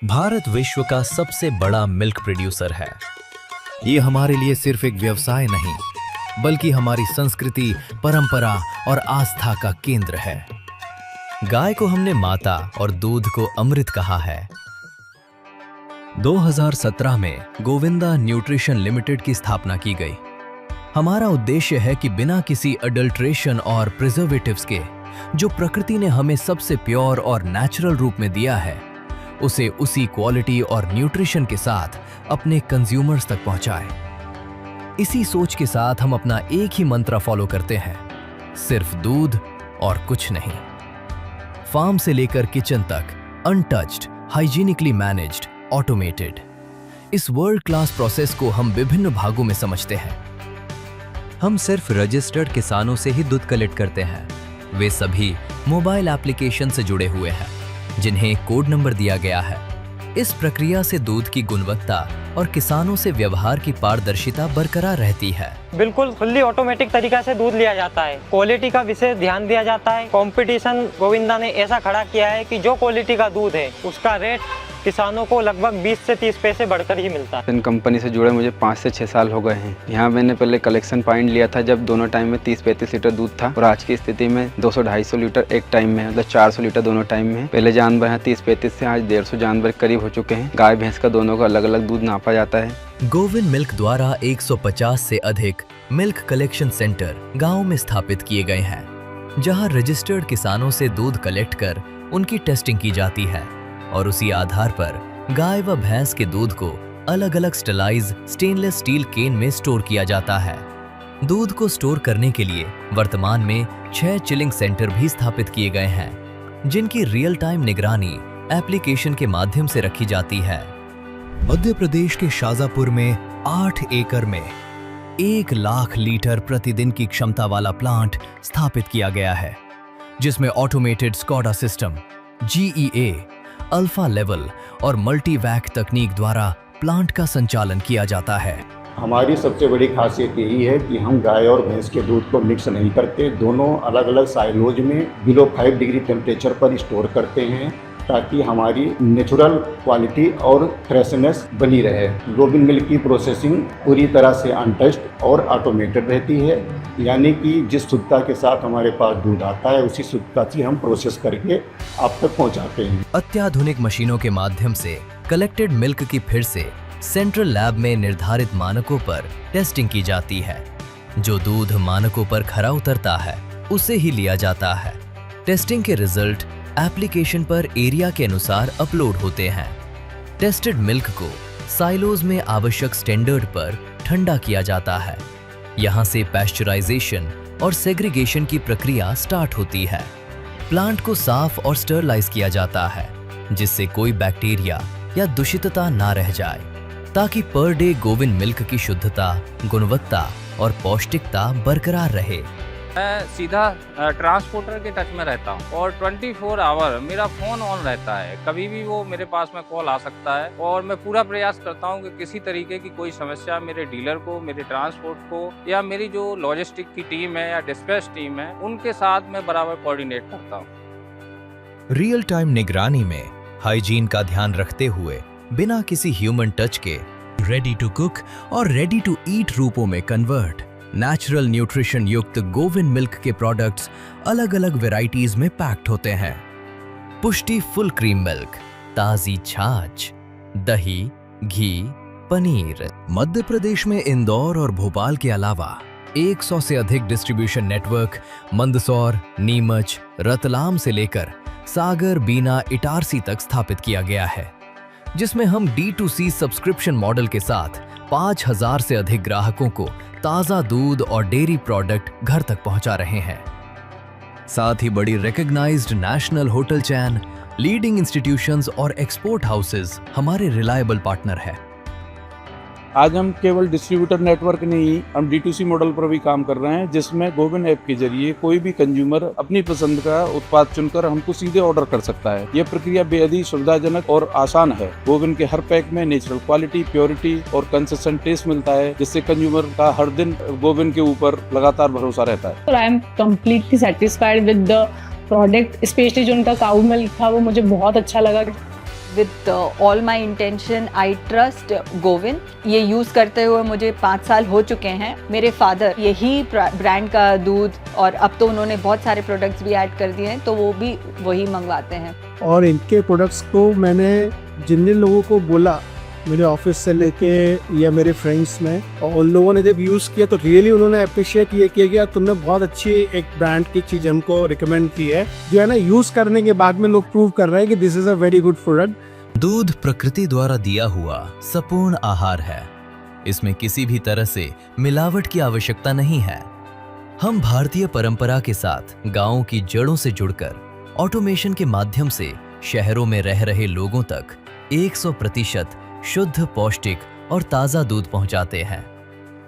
भारत विश्व का सबसे बड़ा मिल्क प्रोड्यूसर है। ये हमारे लिए सिर्फ एक व्यवसाय नहीं, बल्कि हमारी संस्कृति, परंपरा और आस्था का केंद्र है। गाय को हमने माता और दूध को अमृत कहा है। 2017 में गोविंदा न्यूट्रिशन लिमिटेड की स्थापना की गई। हमारा उद्देश्य है कि बिना किसी अडल्ट्रेशन और प्रिजर्वेटिव्स के जो प्रकृति ने हमें सबसे प्योर और नेचुरल रूप में दिया है, उसे उसी क्वालिटी और न्यूट्रिशन के साथ अपने कंज्यूमर्स तक पहुंचाए। इसी सोच के साथ हम अपना एक ही मंत्र फॉलो करते हैं, सिर्फ दूध और कुछ नहीं। फार्म से लेकर किचन तक अनटच्ड, हाइजीनिकली मैनेज्ड, ऑटोमेटेड। इस वर्ल्ड क्लास प्रोसेस को हम विभिन्न भागों में समझते हैं। हम सिर्फ रजिस्टर्ड किसानों से ही दूध कलेक्ट करते हैं। वे सभी मोबाइल एप्लीकेशन से जुड़े हुए हैं, जिन्हें कोड नंबर दिया गया है। इस प्रक्रिया से दूध की गुणवत्ता और किसानों से व्यवहार की पारदर्शिता बरकरार रहती है। बिल्कुल फुल्ली ऑटोमेटिक तरीका से दूध लिया जाता है। क्वालिटी का विशेष ध्यान दिया जाता है। कंपटीशन गोविंदा ने ऐसा खड़ा किया है कि जो क्वालिटी का दूध है उसका रेट किसानों को लगभग 20 से 30 पैसे बढ़कर ही मिलता है। इन कंपनी से जुड़े मुझे 5 से 6 साल हो गए हैं। यहाँ मैंने पहले कलेक्शन पॉइंट लिया था जब दोनों टाइम में 30-35 लीटर दूध था, और आज की स्थिति में 200-250 लीटर एक टाइम में, मतलब 400 लीटर दोनों टाइम में। पहले जानवर हैं 30-35 से आज 150 जानवर करीब हो चुके हैं। गाय भैंस का दोनों का अलग अलग दूध नापा जाता है। गोविंद मिल्क द्वारा 150 से अधिक मिल्क कलेक्शन सेंटर गाँव में स्थापित किए गए हैं, जहाँ रजिस्टर्ड किसानों से दूध कलेक्ट कर उनकी टेस्टिंग की जाती है, और उसी आधार पर गाय व भैंस के दूध को अलग अलग स्टरलाइज स्टेनलेस स्टील केन में स्टोर किया जाता है। दूध को स्टोर करने के लिए वर्तमान में 6 चिलिंग सेंटर भी स्थापित किए गए हैं, जिनकी रियल टाइम निगरानी एप्लीकेशन के माध्यम से रखी जाती है। मध्य प्रदेश के शाजापुर में 8 एकड़ में 1 लाख लीटर प्रतिदिन की क्षमता वाला प्लांट स्थापित किया गया है, जिसमें automated Skoda system, GEA, alpha level और मल्टीवैक तकनीक द्वारा प्लांट का संचालन किया जाता है। हमारी सबसे बड़ी खासियत यही है कि हम गाय और भैंस के दूध को मिक्स नहीं करते। दोनों अलग अलग साइलोज में बिलो 5 डिग्री टेम्परेचर पर स्टोर करते हैं, ताकि हमारी नेचुरल क्वालिटी और फ्रेशनेस बनी रहे। गोविंद मिल्क की प्रोसेसिंग पूरी तरह से अनटच्ड और ऑटोमेटेड रहती है, यानी कि जिस शुद्धता के साथ हमारे पास दूध आता है उसी शुद्धता से हम प्रोसेस करके आप तक पहुंचाते हैं। अत्याधुनिक मशीनों के माध्यम से कलेक्टेड मिल्क की फिर से सेंट्रल लैब में निर्धारित मानकों पर टेस्टिंग की जाती है। जो दूध मानकों पर खरा उतरता है उसे ही लिया जाता है। टेस्टिंग के रिजल्ट एप्लीकेशन पर एरिया के अनुसार अपलोड होते हैं। टेस्टेड मिल्क को साइलोज में आवश्यक स्टैंडर्ड पर ठंडा किया जाता है। यहाँ से पैस्चराइजेशन और सेग्रीगेशन की प्रक्रिया स्टार्ट होती है। प्लांट को साफ और स्टरलाइज किया जाता है, जिससे कोई बैक्टीरिया या दूषितता ना रह जाए, ताकि पर डे गोविंद मिल्क की शुद्धता, गुणवत्ता और पौष्टिकता बरकरार रहे। मैं सीधा ट्रांसपोर्टर के टच में रहता हूँ और 24 आवर मेरा फ़ोन ऑन रहता है। कभी भी वो मेरे पास में कॉल आ सकता है, और मैं पूरा प्रयास करता हूँ कि किसी तरीके की कोई समस्या मेरे डीलर को, मेरे ट्रांसपोर्ट को, या मेरी जो लॉजिस्टिक की टीम है या डिस्पैच टीम है, उनके साथ मैं बराबर कोऑर्डिनेट करता हूँ। रियल टाइम निगरानी में हाइजीन का ध्यान रखते हुए बिना किसी ह्यूमन टच के रेडी टू कुक और रेडी टू ईट रूपों में कन्वर्ट नेचुरल न्यूट्रिशन युक्त गोविंद मिल्क के प्रोडक्ट्स अलग अलग वेराइटीज में पैक्ड होते हैं। पुष्टि फुल क्रीम मिल्क, ताजी छाछ, दही, घी, पनीर। मध्य प्रदेश में इंदौर और भोपाल के अलावा 100 से अधिक डिस्ट्रीब्यूशन नेटवर्क मंदसौर, नीमच, रतलाम से लेकर सागर, बीना, इटारसी तक स्थापित किया गया है, जिसमें हम D2C सब्सक्रिप्शन मॉडल के साथ 5000 से अधिक ग्राहकों को ताज़ा दूध और डेयरी प्रोडक्ट घर तक पहुंचा रहे हैं। साथ ही बड़ी रिकॉग्नाइज्ड नेशनल होटल चैन, लीडिंग इंस्टीट्यूशंस और एक्सपोर्ट हाउसेज हमारे रिलायबल पार्टनर है। आज हम केवल डिस्ट्रीब्यूटर नेटवर्क नहीं, हम D2C मॉडल पर भी काम कर रहे हैं, जिसमें गोविंद ऐप के जरिए कोई भी कंज्यूमर अपनी पसंद का उत्पाद चुनकर हमको सीधे ऑर्डर कर सकता है। यह प्रक्रिया बेहद ही सुविधाजनक और आसान है। गोविंद के हर पैक में नेचुरल क्वालिटी, प्योरिटी और कंसिस्टेंट टेस्ट मिलता है, जिससे कंज्यूमर का हर दिन गोविंद के ऊपर लगातार भरोसा रहता है। I am completely satisfied with the product, specially जो उनका काऊ मिल्क था वो मुझे बहुत अच्छा लगा। With all my intention I trust Govind. ये यूज़ करते हुए मुझे 5 साल हो चुके हैं। मेरे फादर यही ब्रांड का दूध, और अब तो उन्होंने बहुत सारे प्रोडक्ट्स भी ऐड कर दिए हैं, तो वो भी वही मंगवाते हैं। और इनके प्रोडक्ट्स को मैंने जिन जिन लोगों को बोला, मेरे ऑफिस से लेके या मेरे फ्रेंड्स में, और उन लोगों ने जब यूज़ किया तो रियली उन्होंने अप्रिशिएट ये किया कि यार तुमने बहुत अच्छी एक ब्रांड की चीज़ हमको रिकमेंड की है, जो है ना यूज़ करने के बाद में लोग प्रूव कर रहे हैं कि this is a very good product. दूध प्रकृति द्वारा दिया हुआ संपूर्ण आहार है। इसमें किसी भी तरह से मिलावट की आवश्यकता नहीं है। हम भारतीय परंपरा के साथ गांवों की जड़ों से जुड़कर ऑटोमेशन के माध्यम से शहरों में रह रहे लोगों तक 100% शुद्ध, पौष्टिक और ताज़ा दूध पहुंचाते हैं।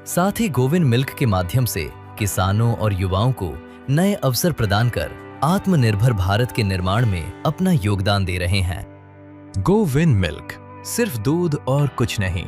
साथ ही गोविंद मिल्क के माध्यम से किसानों और युवाओं को नए अवसर प्रदान कर आत्मनिर्भर भारत के निर्माण में अपना योगदान दे रहे हैं। गोविंद मिल्क, सिर्फ दूध और कुछ नहीं।